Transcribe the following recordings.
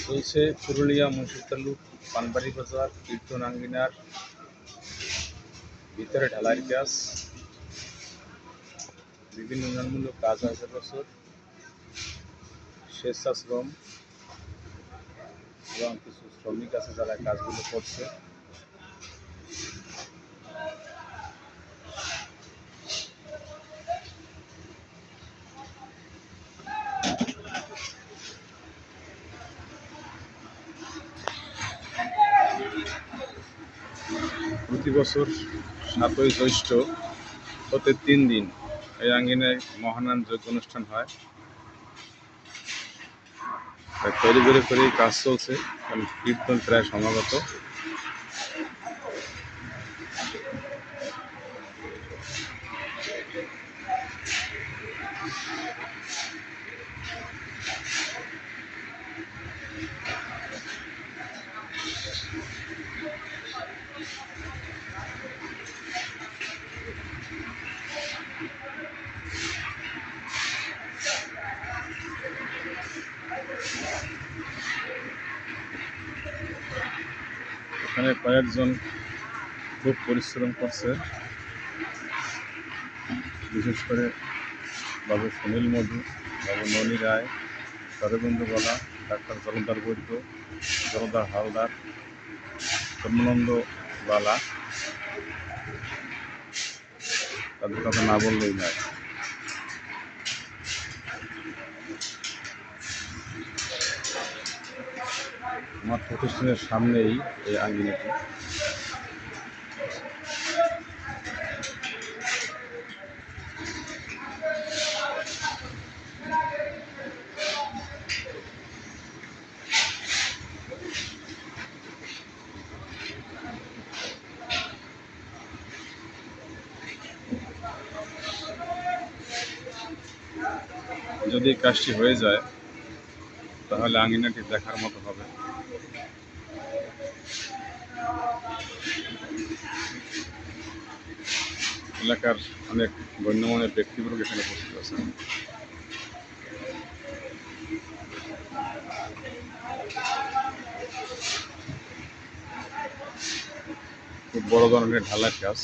চলছে পুরুলিয়া মুন্সির তালুক পানবাড়ি বাজার কীর্তন আঙ্গিনার ভিতরে ঢালাইয়ের কাজ, বিভিন্ন উন্নয়নমূলক কাজ আছে বছর, স্বেচ্ছাশ্রম এবং কিছু শ্রমিক আছে যারা কাজগুলো করছে। প্রতি বছর 7ই জ্যৈষ্ঠ হতে 3 দিন এই আঙ্গিনায় মহানান যজ্ঞ অনুষ্ঠান হয়। তৈরি করে কাজ চলছে, কারণ কীর্তন প্রায় সমাগত। এখানে কয়েকজন খুব পরিশ্রম করছে, বিশেষ করে বাবু সুনীল মধু, বাবু ননী রায়, শরবেন্দু গলা, ডাক্তার জলধার বৈদ্য, জলধার হালদার, ধর্মানন্দ বালা, তাদের কথা না বললেই নয়। আমার প্রতিষ্ঠানের সামনেই এই আঙ্গিনাটি। যদি কাজটি হয়ে যায় তাহলে আঙ্গিনাটি দেখার মতো হবে। এলাকার অনেক গণ্যমান্য ব্যক্তিবর্গ এখানে উপস্থিত আছেন। খুব বড় ধরনের ঢালাই কাজ।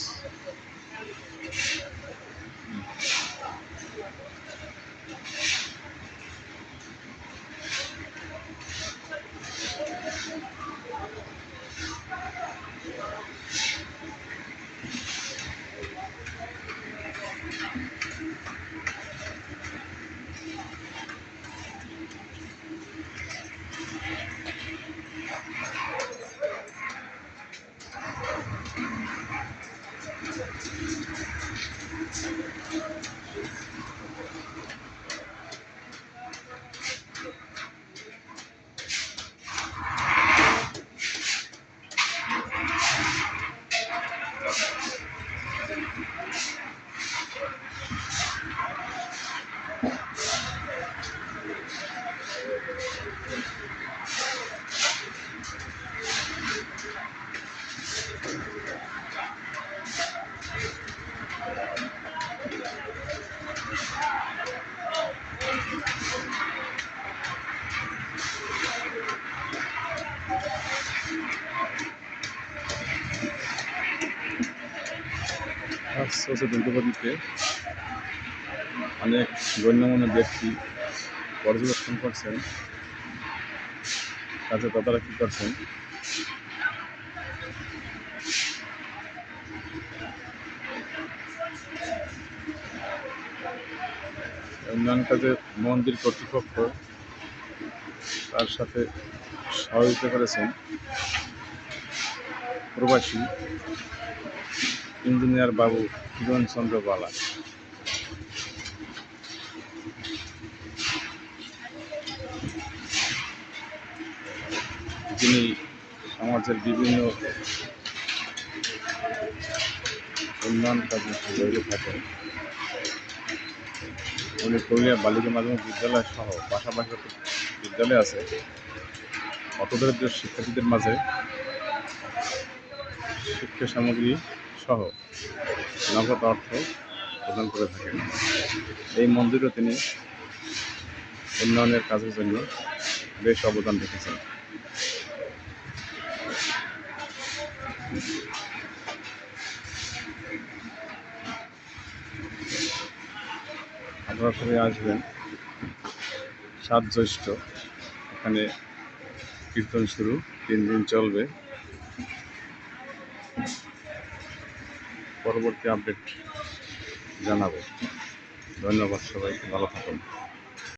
দ্রুতগতিতে অনেক গণ্যমান্য ব্যক্তি পর্যবেক্ষণ করছেন, কাজে তদারকি করছেন। উন্নয়ন কাজে মন্দির কর্তৃপক্ষ তার সাথে সহযোগিতা করেছেন প্রবাসী ইঞ্জিনিয়ার বাবু কিরণ চন্দ্র বালা। যিনি সমাজের বিভিন্ন উন্নয়ন কাজে জড়িত থাকেন। উনি পুরুলিয়া বালিকা মাধ্যমিক বিদ্যালয় সহ পাশাপাশি বিদ্যালয় আছে, অতদরিদ্র শিক্ষার্থীদের মাঝে শিক্ষা সামগ্রী সহ নগদ অর্থ প্রদান করে থাকেন। এই মন্দিরও তিনি উন্নয়নের কাজের জন্য বেশ অবদান রেখেছেন। আপনারা সবাই আসবেন ৭ জ্যৈষ্ঠ, এখানে কীর্তন শুরু, 3 দিন চলবে। পরবর্তী আপডেট জানাবো। ধন্যবাদ, সবাই ভালো থাকুন।